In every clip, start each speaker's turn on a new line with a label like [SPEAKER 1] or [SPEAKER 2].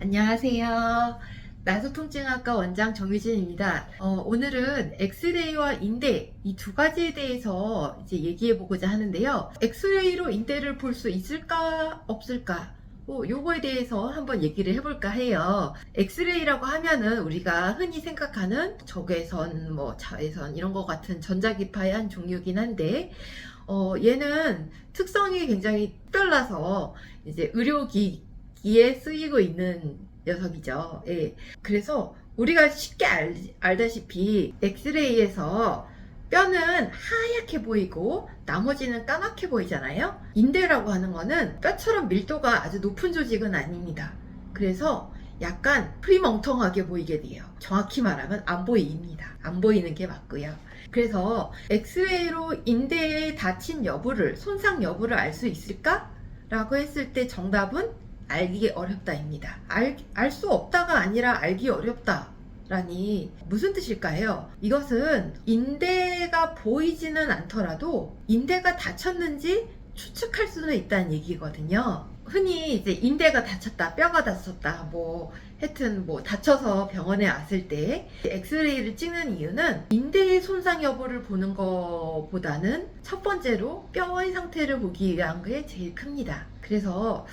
[SPEAKER 1] 안녕하세요. 나소통증학과 원장 정유진입니다. 오늘은 엑스레이와 인대 이 두 가지에 대해서 이제 얘기해 보고자 하는데요. 엑스레이로 인대를 볼 수 있을까 없을까? 요거에 대해서 한번 얘기를 해볼까 해요. 엑스레이라고 하면은 우리가 흔히 생각하는 적외선, 자외선 이런 것 같은 전자기파의 한 종류긴 한데, 얘는 특성이 굉장히 특별라서 이제 의료기기에 쓰이고 있는 녀석이죠. 예. 그래서 우리가 쉽게 알다시피 엑스레이에서 뼈는 하얗게 보이고 나머지는 까맣게 보이잖아요. 인대라고 하는 거는 뼈처럼 밀도가 아주 높은 조직은 아닙니다. 그래서 약간 프리멍텅하게 보이게 돼요. 정확히 말하면 안 보입니다. 안 보이는 게 맞고요. 그래서 엑스레이로 인대에 다친 여부를, 손상 여부를 알 수 있을까? 라고 했을 때 정답은 알기 어렵다입니다. 알 수 없다가 아니라 알기 어렵다. 라니 무슨 뜻일까요? 이것은 인대가 보이지는 않더라도 인대가 다쳤는지 추측할 수는 있다는 얘기거든요. 흔히 이제 인대가 다쳤다, 뼈가 다쳤다, 하여튼 다쳐서 병원에 왔을 때 엑스레이를 찍는 이유는 인대의 손상 여부를 보는 것보다는 첫 번째로 뼈의 상태를 보기 위한 게 제일 큽니다. 그래서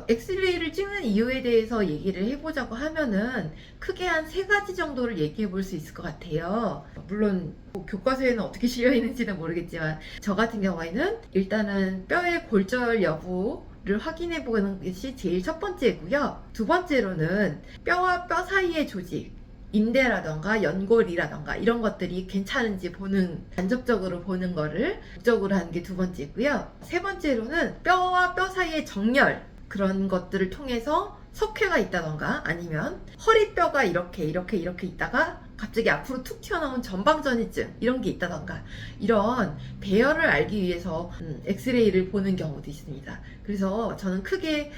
[SPEAKER 1] 엑스레이를 찍는 이유에 대해서 얘기를 해보자고 하면은 크게 한 3가지 정도를 얘기해 볼 수 있을 것 같아요. 물론 교과서에는 어떻게 실려 있는지는 모르겠지만 저 같은 경우에는 일단은 뼈의 골절 여부를 확인해 보는 것이 제일 첫 번째고요. 두 번째로는 뼈와 뼈 사이의 조직, 인대라던가 연골이라던가 이런 것들이 괜찮은지 간접적으로 보는 거를 목적으로 하는 게 두 번째고요. 세 번째로는 뼈와 뼈 사이의 정렬, 그런 것들을 통해서 석회가 있다던가 아니면 허리뼈가 이렇게 있다가 갑자기 앞으로 툭 튀어나온 전방전이증 이런 게 있다던가 이런 배열을 알기 위해서 엑스레이를 보는 경우도 있습니다. 그래서 저는 크게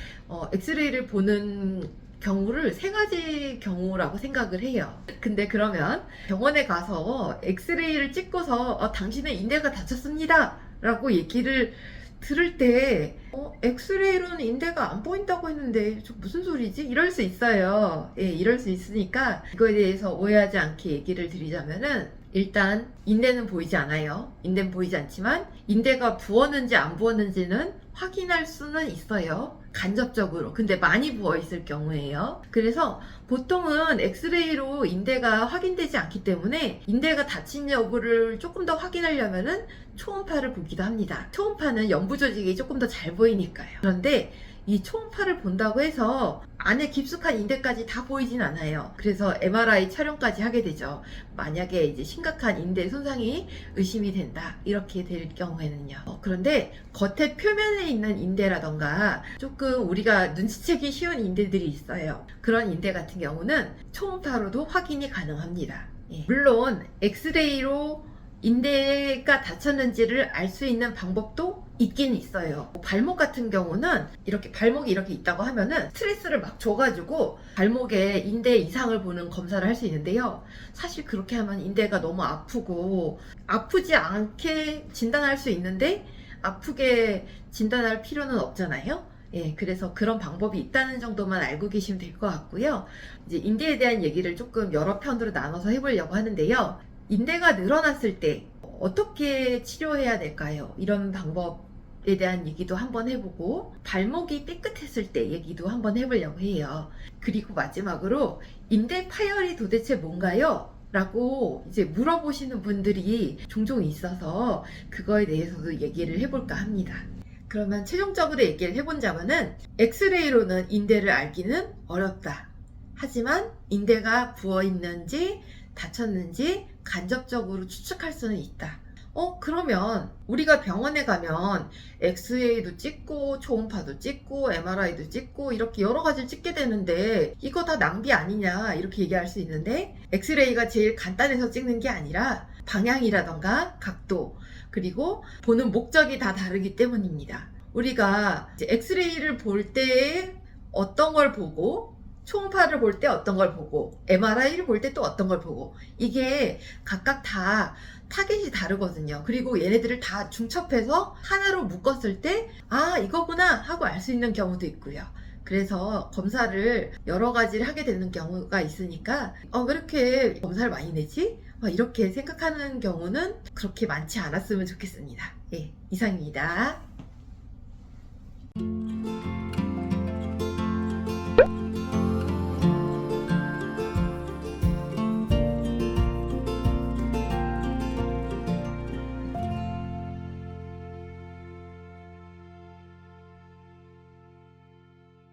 [SPEAKER 1] 엑스레이를 보는 경우를 3가지 경우라고 생각을 해요. 근데 그러면 병원에 가서 엑스레이를 찍고서 당신의 인대가 다쳤습니다 라고 얘기를 들을 때 엑스레이로는 인대가 안 보인다고 했는데 저 무슨 소리지? 이럴 수 있어요. 예, 이럴 수 있으니까 이거에 대해서 오해하지 않게 얘기를 드리자면은 일단 인대는 보이지 않아요. 인대는 보이지 않지만 인대가 부었는지 안 부었는지는 확인할 수는 있어요. 간접적으로. 근데 많이 부어 있을 경우에요. 그래서 보통은 엑스레이로 인대가 확인되지 않기 때문에 인대가 다친 여부를 조금 더 확인하려면은 초음파를 보기도 합니다. 초음파는 연부 조직이 조금 더 잘 보이니까요. 그런데 이 초음파를 본다고 해서 안에 깊숙한 인대까지 다 보이진 않아요. 그래서 MRI 촬영까지 하게 되죠. 만약에 이제 심각한 인대 손상이 의심이 된다 이렇게 될 경우에는요. 그런데 겉에 표면에 있는 인대라던가 조금 우리가 눈치채기 쉬운 인대들이 있어요. 그런 인대 같은 경우는 초음파로도 확인이 가능합니다. 예. 물론 엑스레이로 인대가 다쳤는지를 알 수 있는 방법도 있긴 있어요. 발목 같은 경우는 발목이 이렇게 있다고 하면은 스트레스를 막 줘가지고 발목에 인대 이상을 보는 검사를 할 수 있는데요. 사실 그렇게 하면 인대가 너무 아프고 아프지 않게 진단할 수 있는데 아프게 진단할 필요는 없잖아요. 예, 그래서 그런 방법이 있다는 정도만 알고 계시면 될 것 같고요. 이제 인대에 대한 얘기를 조금 여러 편으로 나눠서 해보려고 하는데요. 인대가 늘어났을 때 어떻게 치료해야 될까요? 이런 방법에 대한 얘기도 한번 해보고 발목이 삐끗했을 때 얘기도 한번 해보려고 해요. 그리고 마지막으로 인대 파열이 도대체 뭔가요? 라고 이제 물어보시는 분들이 종종 있어서 그거에 대해서도 얘기를 해볼까 합니다. 그러면 최종적으로 얘기를 해본다면은 엑스레이로는 인대를 알기는 어렵다. 하지만 인대가 부어있는지 다쳤는지 간접적으로 추측할 수는 있다. 그러면 우리가 병원에 가면 엑스레이도 찍고 초음파도 찍고 MRI도 찍고 이렇게 여러 가지를 찍게 되는데 이거 다 낭비 아니냐 이렇게 얘기할 수 있는데 엑스레이가 제일 간단해서 찍는 게 아니라 방향이라던가 각도 그리고 보는 목적이 다 다르기 때문입니다. 우리가 이제 엑스레이를 볼 때 어떤 걸 보고 초음파를 볼 때 어떤 걸 보고 MRI를 볼 때 또 어떤 걸 보고 이게 각각 다 타겟이 다르거든요. 그리고 얘네들을 다 중첩해서 하나로 묶었을 때 아 이거구나 하고 알 수 있는 경우도 있고요. 그래서 검사를 여러 가지를 하게 되는 경우가 있으니까 왜 이렇게 검사를 많이 내지? 이렇게 생각하는 경우는 그렇게 많지 않았으면 좋겠습니다. 예, 이상입니다.